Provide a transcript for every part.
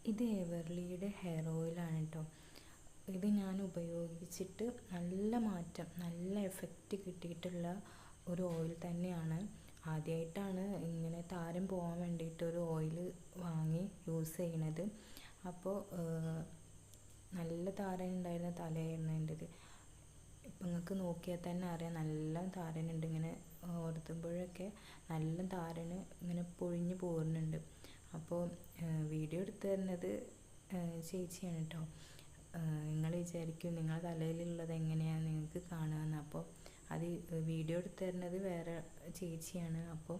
ഇത് എവർലിയുടെ ഹെയർ ഓയിലാണ് കേട്ടോ. ഇത് ഞാൻ ഉപയോഗിച്ചിട്ട് നല്ല മാറ്റം, നല്ല എഫക്റ്റ് കിട്ടിയിട്ടുള്ള ഒരു ഓയിൽ തന്നെയാണ്. ആദ്യമായിട്ടാണ് ഇങ്ങനെ താരൻ പോകാൻ വേണ്ടിയിട്ട് ഒരു ഓയിൽ വാങ്ങി യൂസ് ചെയ്യണത്. അപ്പോൾ നല്ല താരൻ ഉണ്ടായിരുന്ന തലയായിരുന്നു എൻ്റെത്. ഇപ്പം നിങ്ങൾക്ക് നോക്കിയാൽ തന്നെ അറിയാം, നല്ല താരനുണ്ട്. ഇങ്ങനെ ഓർത്തുമ്പോഴൊക്കെ നല്ല താരന് ഇങ്ങനെ പൊഴിഞ്ഞു പോകുന്നുണ്ട്. അപ്പോൾ വീഡിയോ എടുത്തു തരുന്നത് ചേച്ചിയാണ് കേട്ടോ. നിങ്ങൾ വിചാരിക്കും നിങ്ങളുടെ തലയിലുള്ളത് എങ്ങനെയാണ് നിങ്ങൾക്ക് കാണുകയെന്ന്. അപ്പോൾ അത് വീഡിയോ എടുത്തു തരുന്നത് വേറെ ചേച്ചിയാണ്. അപ്പോൾ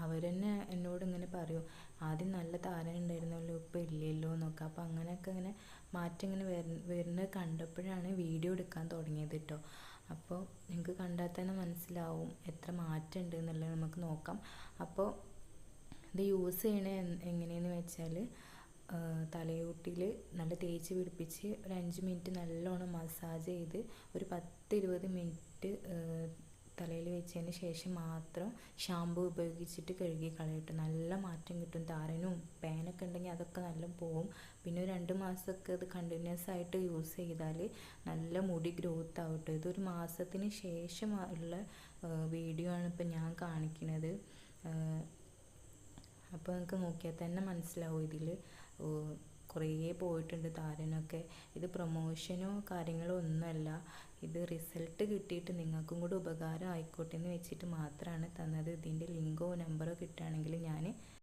അവർ തന്നെ എന്നോട് ഇങ്ങനെ പറയും, ആദ്യം നല്ല താരൻ ഉണ്ടായിരുന്നല്ലോ, ഇപ്പോൾ ഇല്ലല്ലോ എന്നൊക്കെ. അപ്പോൾ അങ്ങനെയൊക്കെ ഇങ്ങനെ മാറ്റം ഇങ്ങനെ വരുന്നത് കണ്ടപ്പോഴാണ് വീഡിയോ എടുക്കാൻ തുടങ്ങിയത് കേട്ടോ. അപ്പോൾ നിങ്ങൾക്ക് കണ്ടാൽ തന്നെ മനസ്സിലാവും എത്ര മാറ്റം ഉണ്ട് എന്നുള്ളത്. നമുക്ക് നോക്കാം. അപ്പോൾ ഇത് യൂസ് ചെയ്യണ എങ്ങനെയെന്ന് വെച്ചാൽ, തലയോട്ടിയിൽ നല്ല തേച്ച് പിടിപ്പിച്ച് ഒരു 5 മിനിറ്റ് നല്ലോണം മസാജ് ചെയ്ത് ഒരു 10-20 മിനിറ്റ് തലയിൽ വെച്ചതിന് ശേഷം മാത്രം ഷാമ്പു ഉപയോഗിച്ചിട്ട് കഴുകി കളയട്ടെ. നല്ല മാറ്റം കിട്ടും. താരനും പേനൊക്കെ ഉണ്ടെങ്കിൽ അതൊക്കെ നല്ല പോവും. പിന്നെ ഒരു 2 മാസമൊക്കെ ഇത് കണ്ടിന്യൂസ് ആയിട്ട് യൂസ് ചെയ്താൽ നല്ല മുടി ഗ്രോത്ത് ആവട്ടെ. ഇതൊരു മാസത്തിന് ശേഷം ഉള്ള വീഡിയോ ആണ് ഇപ്പം ഞാൻ കാണിക്കുന്നത്. അപ്പോൾ നിങ്ങൾക്ക് നോക്കിയാൽ തന്നെ മനസ്സിലാവും ഇതിൽ കുറേ പോയിട്ടുണ്ട് താരനൊക്കെ. ഇത് പ്രൊമോഷനോ കാര്യങ്ങളോ ഒന്നുമല്ല. ഇത് റിസൾട്ട് കിട്ടിയിട്ട് നിങ്ങൾക്കും കൂടി ഉപകാരം ആയിക്കോട്ടെ എന്ന് വെച്ചിട്ട് മാത്രമാണ് തന്നത്. ഇതിൻ്റെ ലിങ്കോ നമ്പറോ കിട്ടുകയാണെങ്കിൽ ഞാൻ